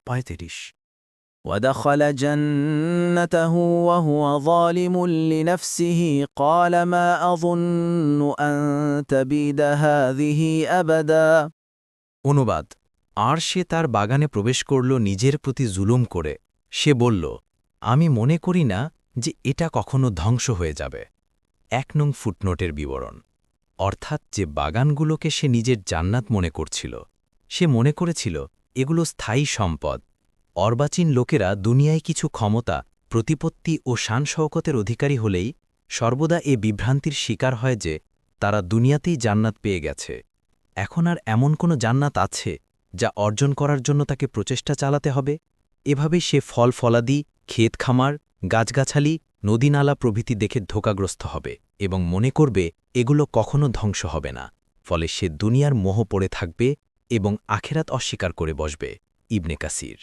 35 ودخل جنته وهو ظالم لنفسه قال ما أظن أن تبيد هذه أبدا অনুবাদ আর সে তার বাগানে প্রবেশ করল নিজের প্রতি জুলুম করে সে বলল আমি মনে করি না যে এটা কখনো ধ্বংস হয়ে যাবে 1 নং ফুটনোটের বিবরণ অর্থাৎ যে বাগানগুলোকে সে নিজের জান্নাত মনে করছিল সে মনে করেছিল এগুলো স্থায়ী সম্পদ অর্বাচীন লোকেরা দুনিয়ায় কিছু ক্ষমতা প্রতিপত্তি ও শান-শওকতের অধিকারী হলেই সর্বদা এ বিভ্রান্তির শিকার হয় যে তারা দুনিয়াতেই জান্নাত পেয়ে গেছে এখন আর এমন কোনো জান্নাত আছে যা অর্জন করার জন্য তাকে প্রচেষ্টা চালাতে হবে এভাবেই সে ফল-ফলাদি ক্ষেত খামার গাছগাছালি নদী-নালা প্রভৃতি দেখে ধোঁকাগ্রস্ত হবে এবং মনে করবে এগুলো কখনো ধ্বংস হবে না ফলে সে দুনিয়ার মোহ পড়ে থাকবে এবং আখেরাত অস্বীকার করে বসবে ইবনে কাসির